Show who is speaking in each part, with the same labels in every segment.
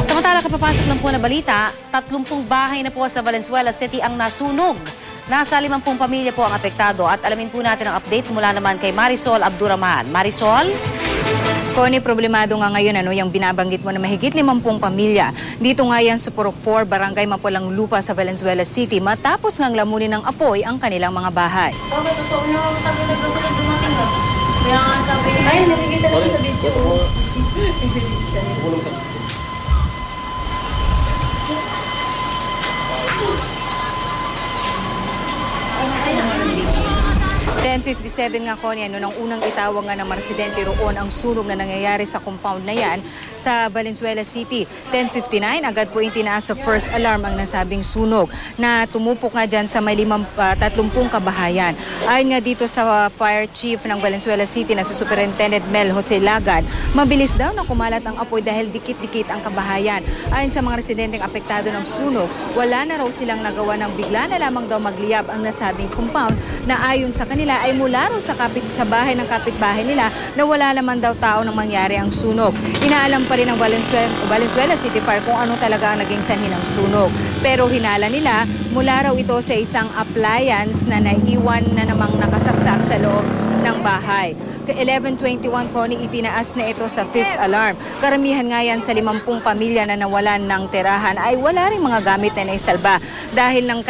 Speaker 1: Samantala, kapapasok lang po na balita, 30 bahay na po sa Valenzuela City ang nasunog. Nasa 50 pamilya po ang apektado at alamin po natin ang update mula naman kay Marisol Abduraman. Marisol?
Speaker 2: Connie, problemado nga ngayon yung binabanggit mo na mahigit 50 pamilya. Dito nga yan sa Purok 4, Barangay Mapulang Lupa sa Valenzuela City matapos ngang lamunin ng apoy ang kanilang mga bahay.
Speaker 3: Totoo na sabi nagkasunod dumating na. Kaya nga sabi, ay nakikita natin sa video. Nag-delete siya.
Speaker 2: 10:57 nga, Connie, nang unang itawag nga ng mga residente roon ang sunog na nangyayari sa compound na yan sa Valenzuela City. 10:59, agad po itinaas sa first alarm ang nasabing sunog na tumupok nga dyan sa may 30 kabahayan. Ayon nga dito sa fire chief ng Valenzuela City na si Superintendent Mel Jose Lagad, mabilis daw na kumalat ang apoy dahil dikit-dikit ang kabahayan. Ayon sa mga residenteng apektado ng sunog, wala na raw silang nagawa ng bigla na lamang daw magliyab ang nasabing compound na ayon sa kanila ay mula raw sa bahay ng kapitbahay nila na wala naman daw tao nang mangyari ang sunog. Inaalam pa rin ng Valenzuela City Fire kung ano talaga ang naging sanhi ng sunog. Pero hinala nila, mula raw ito sa isang appliance na naiwan na namang nakasaksak sa loob ng bahay. 11:21, Connie, itinaas na ito sa 5th alarm. Karamihan nga yan sa 50 pamilya na nawalan ng tirahan ay wala rin mga gamit na naisalba. Dahil nang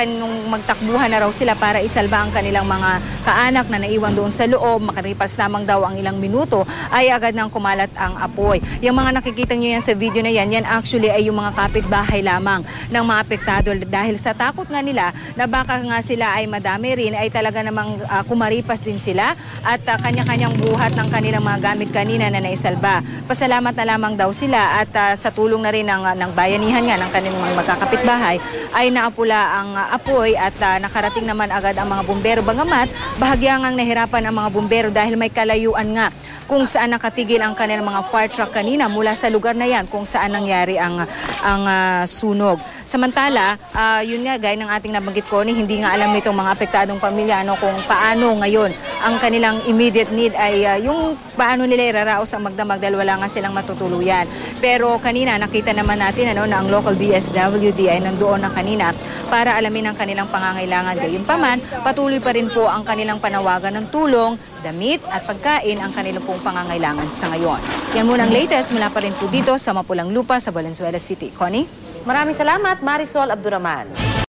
Speaker 2: magtakbuhan na raw sila para isalba ang kanilang mga kaanak na naiwan doon sa loob, makaripas lamang daw ang ilang minuto, ay agad nang kumalat ang apoy. Yung mga nakikita nyo yan sa video na yan actually ay yung mga kapitbahay lamang ng mga apektado dahil sa takot nga nila na baka nga sila ay madami rin, ay talaga namang kumaripas din sila at kanya-kanyang buhat ng kanilang mga gamit kanina na naisalba. Pasalamat na lamang daw sila at sa tulong na rin ng bayanihan nga ng kanilang mga magkakapitbahay ay naapula ang apoy at nakarating naman agad ang mga bumbero. Bagamat bahagya ngang nahirapan ang mga bumbero dahil may kalayuan nga kung saan nakatigil ang kanilang mga fire truck kanina mula sa lugar na yan kung saan nangyari ang sunog. Samantala, yun nga, gaya ng ating nabanggit ko, hindi nga alam nitong mga apektadong pamilya kung paano ngayon ang kanilang immediate need ay yung paano nila iraraos ang magdamag dahil wala nga silang matutuluyan. Pero kanina nakita naman natin na ang local DSWD ay nandoon na kanina para alamin ang kanilang pangangailangan. Gayunpaman, patuloy pa rin po ang kanilang panawagan ng tulong, damit at pagkain ang kanilang pong pangangailangan sa ngayon. Yan muna ang latest mula pa rin po dito sa Mapulang Lupa sa Valenzuela City. Connie?
Speaker 1: Maraming salamat, Marisol Abduraman.